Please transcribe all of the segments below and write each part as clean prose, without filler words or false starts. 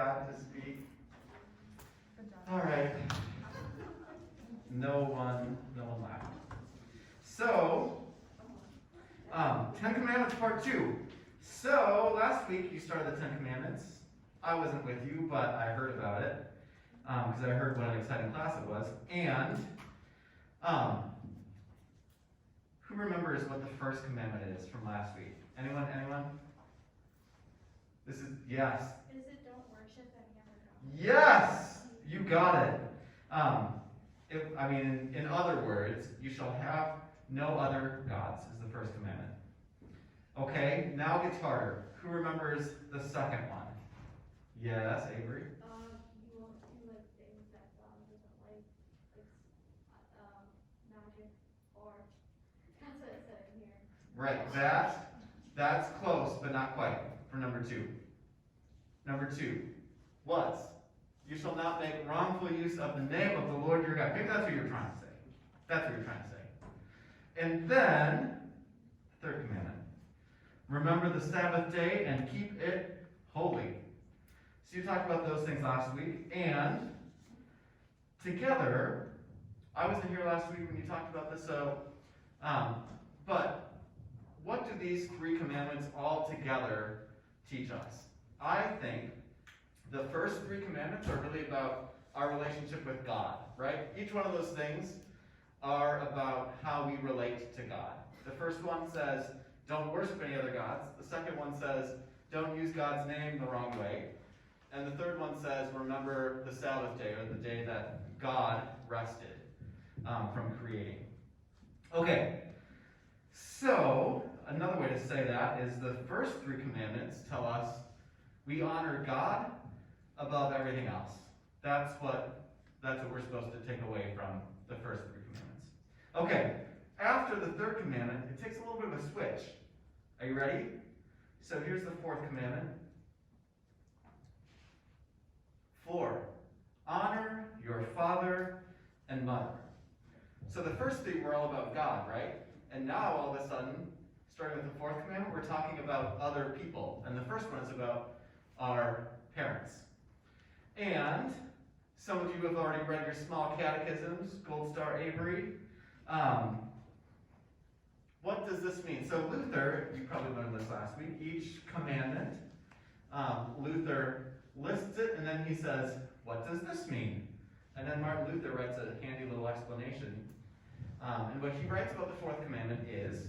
God to speak? All right. No one laughed. So, Ten Commandments Part 2. So, last week you started the Ten Commandments. I wasn't with you, but I heard about it, because I heard what an exciting class it was. And, who remembers what the first commandment is from last week? Anyone? This is, yes. Is it don't worship any other God? Yes! You got it. In other words, you shall have no other gods is the first commandment. Okay, now it gets harder. Who remembers the second one? Yes, Avery? You won't do like things that God doesn't like magic, or that's what it said in here. Right, that's close, but not quite, for number 2. Number 2 was, you shall not make wrongful use of the name of the Lord your God. Maybe that's what you're trying to say. And then, third commandment. Remember the Sabbath day and keep it holy. So you talked about those things last week, and together, I wasn't here last week when you talked about this, but what do these 3 commandments all together teach us? I think the first 3 commandments are really about our relationship with God, right? Each one of those things are about how we relate to God. The first one says, don't worship any other gods. The second one says, don't use God's name the wrong way. And the third one says, remember the Sabbath day, or the day that God rested from creating. Okay, so another way to say that is the first 3 commandments tell us we honor God above everything else. That's what we're supposed to take away from the first 3 commandments. Okay, after the third commandment, it takes a little bit of a switch. Are you ready? So here's the 4th commandment. 4, honor your father and mother. So the first 3 were all about God, right? And now all of a sudden, starting with the 4th commandment, we're talking about other people. And the first one is about our parents. And some of you have already read your small catechisms, Gold Star Avery. What does this mean? So Luther, you probably learned this last week, each commandment, Luther lists it, and then he says, what does this mean? And then Martin Luther writes a handy little explanation. And what he writes about the 4th commandment is,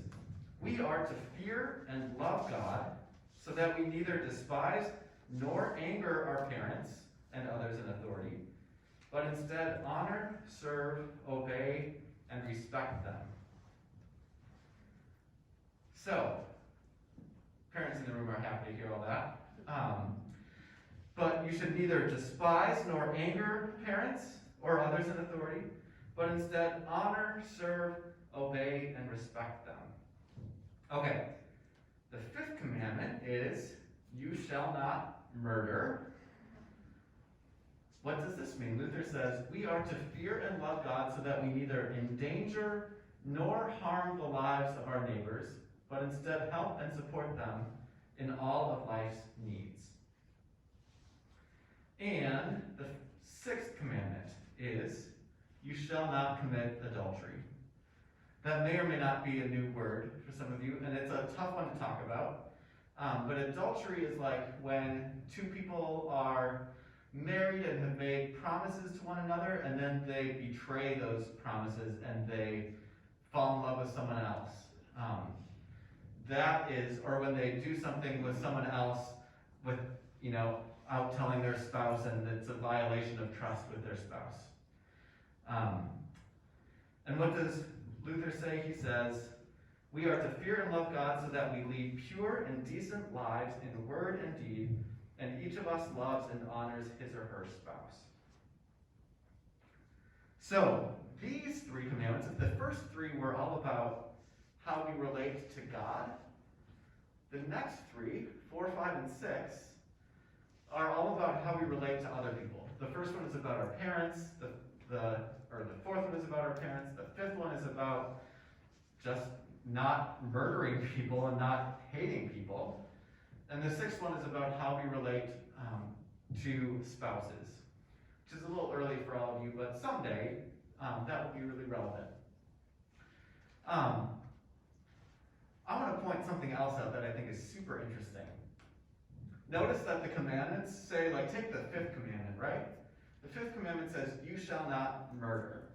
we are to fear and love God so that we neither despise nor anger our parents and others in authority, but instead honor, serve, obey, and respect them. So, parents in the room are happy to hear all that. But you should neither despise nor anger parents or others in authority, but instead honor, serve, obey, and respect them. Okay, the 5th commandment is, you shall not murder. What does this mean? Luther says, we are to fear and love God so that we neither endanger nor harm the lives of our neighbors, but instead help and support them in all of life's needs. And the 6th commandment is, you shall not commit adultery. That may or may not be a new word for some of you, and it's a tough one to talk about. But adultery is like when 2 people are married and have made promises to one another, and then they betray those promises and they fall in love with someone else. That is, or when they do something with someone else with, out telling their spouse, and it's a violation of trust with their spouse. And what does Luther say? He says, we are to fear and love God so that we lead pure and decent lives in word and deed, and each of us loves and honors his or her spouse. So, these 3 commandments, the first 3 were all about how we relate to God. The next 3, 4, 5, and 6, are all about how we relate to other people. The first one is about our parents, the 4th one is about our parents, the 5th one is about just not murdering people and not hating people. And the 6th one is about how we relate to spouses, which is a little early for all of you, but someday that will be really relevant. I want to point something else out that I think is super interesting. Notice that the commandments say, like, take the 5th commandment, right? The 5th commandment says, you shall not murder,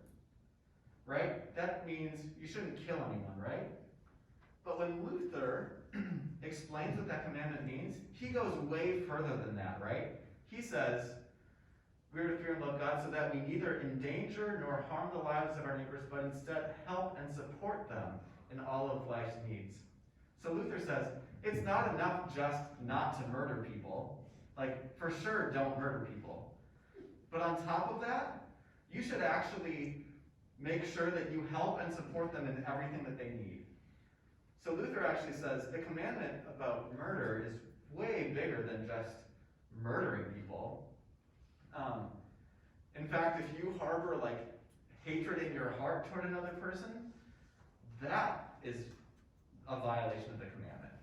right? That means you shouldn't kill anyone, right? But when Luther explains what that commandment means, he goes way further than that, right? He says, we are to fear and love God so that we neither endanger nor harm the lives of our neighbors, but instead help and support them in all of life's needs. So Luther says, it's not enough just not to murder people. Like, for sure, don't murder people. But on top of that, you should actually make sure that you help and support them in everything that they need. So Luther actually says the commandment about murder is way bigger than just murdering people. In fact, if you harbor like hatred in your heart toward another person, that is a violation of the commandment,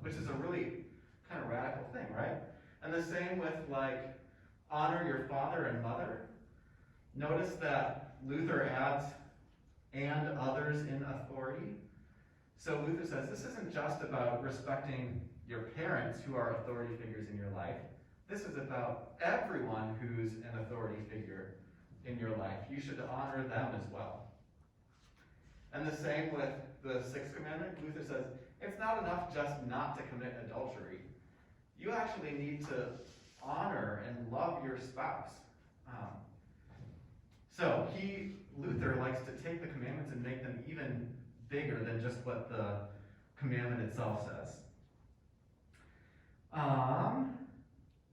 which is a really kind of radical thing, right? And the same with like honor your father and mother. Notice that Luther adds and others in authority. So Luther says this isn't just about respecting your parents who are authority figures in your life. This is about everyone who's an authority figure in your life. You should honor them as well. And the same with the 6th commandment. Luther says it's not enough just not to commit adultery. You actually need to honor and love your spouse. So Luther likes to take the commandments and make them even bigger than just what the commandment itself says.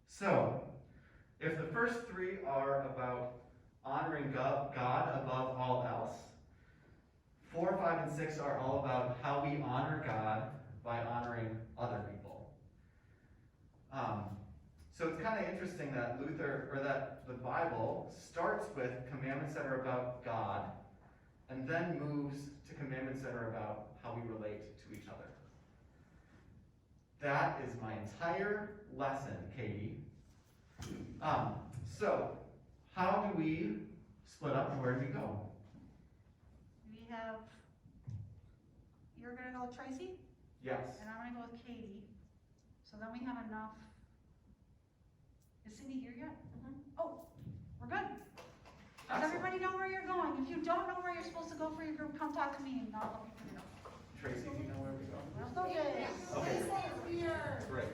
So, if the first 3 are about honoring God above all else, 4, 5, and 6 are all about how we honor God by honoring other people. So it's kind of interesting that that the Bible starts with commandments that are about God, and then moves to commandments that are about how we relate to each other. That is my entire lesson, Katie. So, how do we split up and where do we go? You're going to go with Tracy? Yes. And I'm going to go with Katie. So then we have enough. Is Cindy here yet? Oh, we're good. Does Excellent. everybody know where you're going? If you don't know where you're supposed to go for your group, come talk to me and I'll help you figure it out. Tracy, do you know where we go? Let's go, yes. Okay. Great.